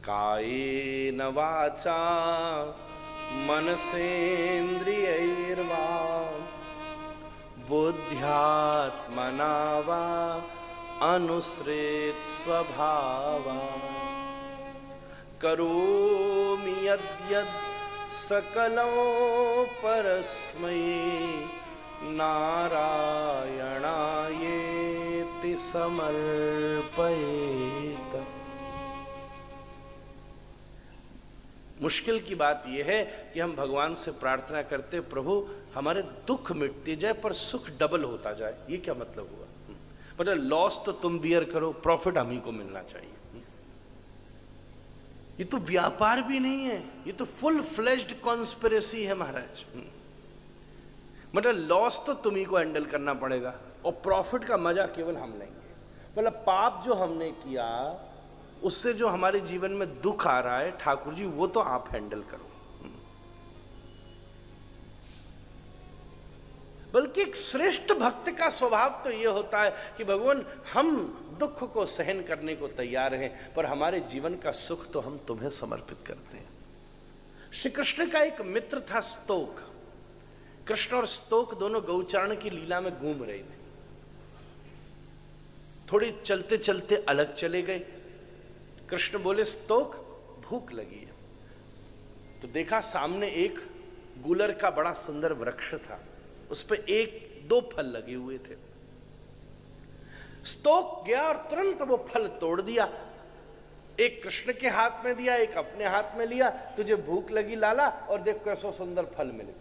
कायेन वाचा मनसेन्द्रियैर्वा बुद्ध्यात्मना वा अनुसृत स्वभावा करोमि यद्यद् सकलं परस्मै नारायणायेति समर्पयेत्। मुश्किल की बात यह है कि हम भगवान से प्रार्थना करते प्रभु हमारे दुख मिटते जाए पर सुख डबल होता जाए। ये क्या मतलब हुआ? मतलब लॉस तो तुम बियर करो, प्रॉफिट हम ही को मिलना चाहिए। ये तो व्यापार भी नहीं है, ये तो फुल फ्लेज्ड कॉन्स्पिरेसी है महाराज। मतलब लॉस तो तुम ही को हैंडल करना पड़ेगा और प्रॉफिट का मजा केवल हम लेंगे। मतलब पाप जो हमने किया उससे जो हमारे जीवन में दुख आ रहा है ठाकुर जी वो तो आप हैंडल करो। बल्कि एक श्रेष्ठ भक्त का स्वभाव तो ये होता है कि भगवान हम दुख को सहन करने को तैयार हैं पर हमारे जीवन का सुख तो हम तुम्हें समर्पित करते हैं। श्री कृष्ण का एक मित्र था स्तोक। कृष्ण और स्तोक दोनों गौचारण की लीला में घूम रहे थे। थोड़ी चलते चलते अलग चले गए। कृष्ण बोले स्तोक भूख लगी है। तो देखा सामने एक गुलर का बड़ा सुंदर वृक्ष था, उस पर एक दो फल लगे हुए थे। स्तोक गया और तुरंत वो फल तोड़ दिया। एक कृष्ण के हाथ में दिया, एक अपने हाथ में लिया। तुझे भूख लगी लाला और देख कैसा सुंदर फल मिले।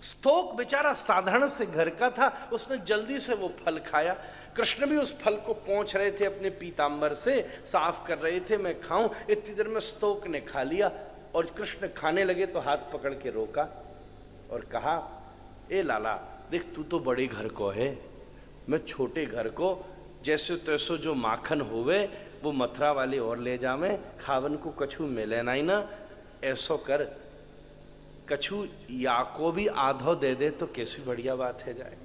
स्तोक बेचारा साधारण से घर का था, उसने जल्दी से वो फल खाया। कृष्ण भी उस फल को पोंछ रहे थे, अपने पीतांबर से साफ कर रहे थे, मैं खाऊं। इतनी देर में स्तोक ने खा लिया और कृष्ण खाने लगे तो हाथ पकड़ के रोका और कहा, ए लाला देख तू तो बड़े घर को है, मैं छोटे घर को जैसे तैसो जो माखन होवे वो मथुरा वाले और ले जावे, खावन को कछु मिले नहीं ना। ऐसो कर कछु या को भी आधो दे दे तो कैसी बढ़िया बात है जाए।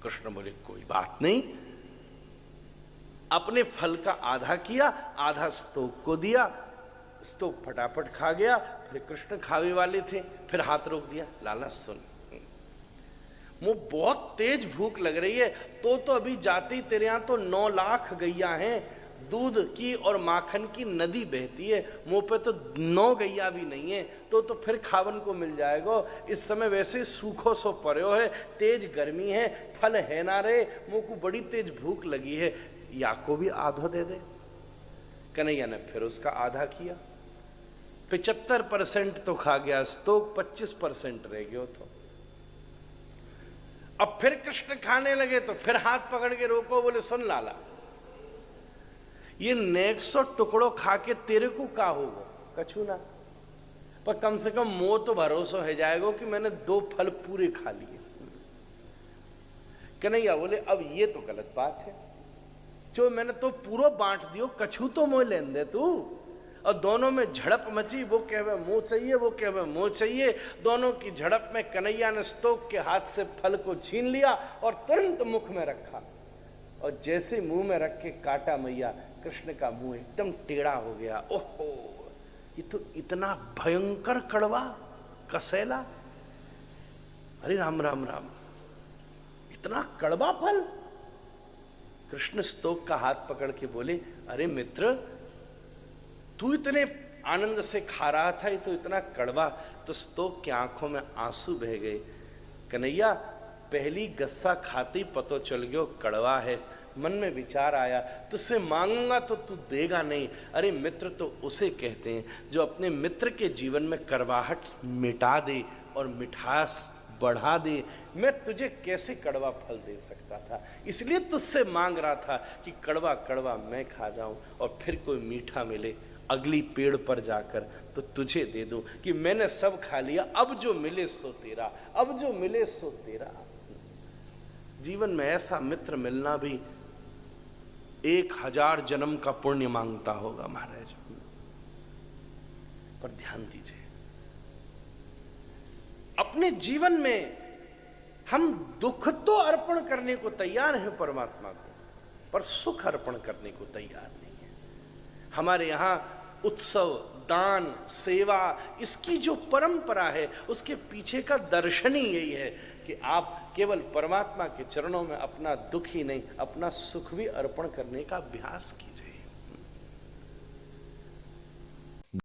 कृष्ण बोले कोई बात नहीं। अपने फल का आधा किया, आधा स्तोक को दिया। स्तोक फटाफट खा गया। फिर कृष्ण खावे वाले थे, फिर हाथ रोक दिया। लाला सुन, मुझे बहुत तेज भूख लग रही है। तो अभी जाते ही तेरे यहां तो 9 लाख गैया हैं, दूध की और माखन की नदी बहती है। मुंह पे तो 9 गैया भी नहीं है, तो फिर खावन को मिल जाएगा। इस समय वैसे सूखो सो पर्यो है, तेज गर्मी है, फल है ना रे, मुंह को बड़ी तेज भूख लगी है, या को भी आधा दे दे। कन्हैया ने फिर उसका आधा किया। 75% तो खा गया स्तोक, 25% रह गया। तो अब फिर कृष्ण खाने लगे तो फिर हाथ पकड़ के रोको, बोले सुन लाला ये 100 टुकड़ों खा के तेरे को का होगा कछु ना, पर कम से कम मोह तो भरोसा है जाएगा कि मैंने 2 फल पूरे खा लिए। कन्हैया बोले अब ये तो गलत बात है, जो मैंने तो पूरा बांट दियो, कछु तो मोह लेन दे तू। और दोनों में झड़प मची, वो कहवे मुंह चाहिए, वो कहवे मुंह चाहिए। दोनों की झड़प में कन्हैया ने स्तोक के हाथ से फल को छीन लिया और तुरंत मुख में रखा। और जैसे मुंह में रख के काटा मैया, कृष्ण का मुंह एकदम टेढ़ा हो गया। ओहो, ये तो इतना भयंकर कड़वा कसैला, अरे राम राम राम, इतना कड़वा फल। कृष्ण स्तोक का हाथ पकड़ के बोले, अरे मित्र तू इतने आनंद से खा रहा था, ये तो इतना कड़वा। तो स्तोक की आंखों में आंसू बह गए। कन्हैया पहली गस्सा खाते ही पतो चल गयो कड़वा है। मन में विचार आया, तुझसे मांगूंगा तो तू देगा नहीं। अरे मित्र तो उसे कहते हैं जो अपने मित्र के जीवन में करवाहट मिटा दे और मिठास बढ़ा दे। मैं तुझे कैसे कड़वा फल दे सकता था, इसलिए तुझसे मांग रहा था कि कड़वा कड़वा मैं खा जाऊं और फिर कोई मीठा मिले अगली पेड़ पर जाकर तो तुझे दे दूं कि मैंने सब खा लिया, अब जो मिले सो तेरा, अब जो मिले सो तेरा। जीवन में ऐसा मित्र मिलना भी 1000 जन्म का पुण्य मांगता होगा महाराज। पर ध्यान दीजिए, अपने जीवन में हम दुख तो अर्पण करने को तैयार हैं परमात्मा को, पर सुख अर्पण करने को तैयार नहीं है। हमारे यहाँ उत्सव, दान, सेवा, इसकी जो परंपरा है उसके पीछे का दर्शन ही यही है कि आप केवल परमात्मा के चरणों में अपना दुख ही नहीं, अपना सुख भी अर्पण करने का अभ्यास कीजिए।